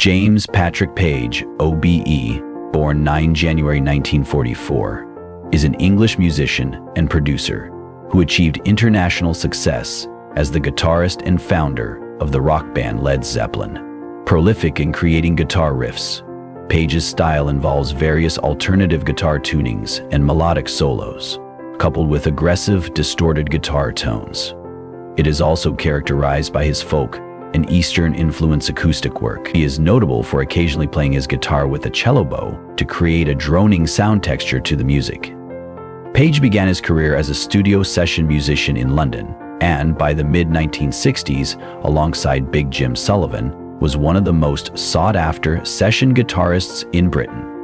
James Patrick Page, OBE, born 9 January 1944, is an English musician and producer who achieved international success as the guitarist and founder of the rock band Led Zeppelin. Prolific in creating guitar riffs, Page's style involves various alternative guitar tunings and melodic solos, coupled with aggressive, distorted guitar tones. It is also characterized by his folk and Eastern-influence acoustic work. He is notable for occasionally playing his guitar with a cello bow to create a droning sound texture to the music. Page began his career as a studio session musician in London, and by the mid-1960s, alongside Big Jim Sullivan, was one of the most sought-after session guitarists in Britain.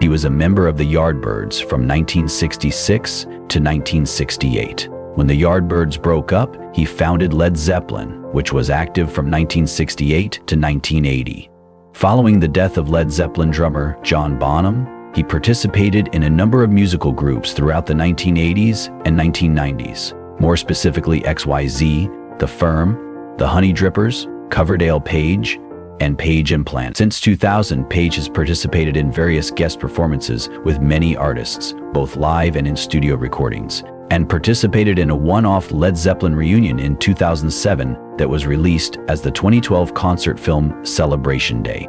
He was a member of the Yardbirds from 1966 to 1968. When the Yardbirds broke up, he founded Led Zeppelin, which was active from 1968 to 1980. Following the death of Led Zeppelin drummer John Bonham, he participated in a number of musical groups throughout the 1980s and 1990s, more specifically XYZ, The Firm, The Honey Drippers, Coverdale Page, and Page and Plant. Since 2000, Page has participated in various guest performances with many artists, both live and in studio recordings, and participated in a one-off Led Zeppelin reunion in 2007 that was released as the 2012 concert film Celebration Day.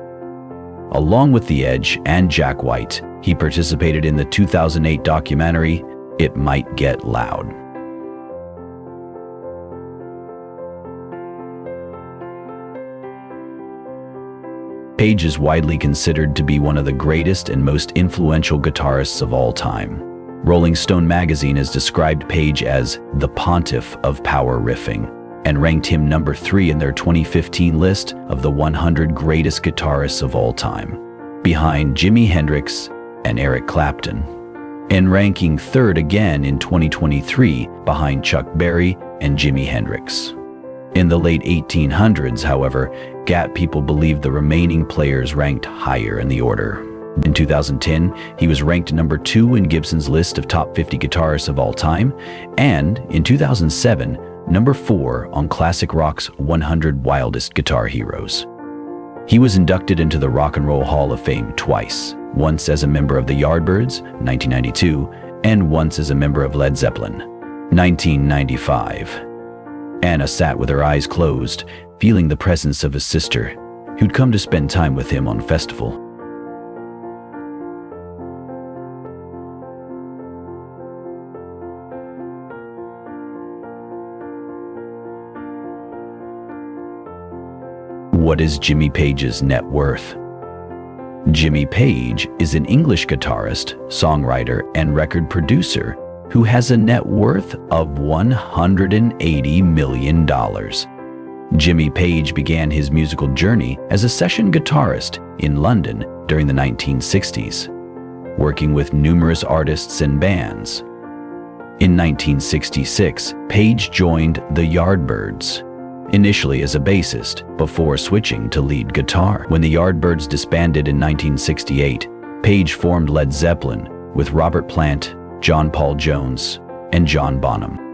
Along with The Edge and Jack White, he participated in the 2008 documentary It Might Get Loud. Page is widely considered to be one of the greatest and most influential guitarists of all time. Rolling Stone magazine has described Page as the pontiff of power riffing and ranked him number 3 in their 2015 list of the 100 greatest guitarists of all time, behind Jimi Hendrix and Eric Clapton, and ranking 3rd again in 2023 behind Chuck Berry and Jimi Hendrix. In the late 1800s, however, GAT people believed the remaining players ranked higher in the order. In 2010, he was ranked number 2 in Gibson's list of top 50 guitarists of all time, and in 2007, number 4 on Classic Rock's 100 Wildest Guitar Heroes. He was inducted into the Rock and Roll Hall of Fame twice, once as a member of the Yardbirds, 1992, and once as a member of Led Zeppelin, 1995. Anna sat with her eyes closed, feeling the presence of his sister, who'd come to spend time with him on festival. What is Jimmy Page's net worth? Jimmy Page is an English guitarist, songwriter, and record producer who has a net worth of $180 million. Jimmy Page began his musical journey as a session guitarist in London during the 1960s, working with numerous artists and bands. In 1966, Page joined the Yardbirds, initially as a bassist, before switching to lead guitar. When the Yardbirds disbanded in 1968, Page formed Led Zeppelin with Robert Plant, John Paul Jones, and John Bonham.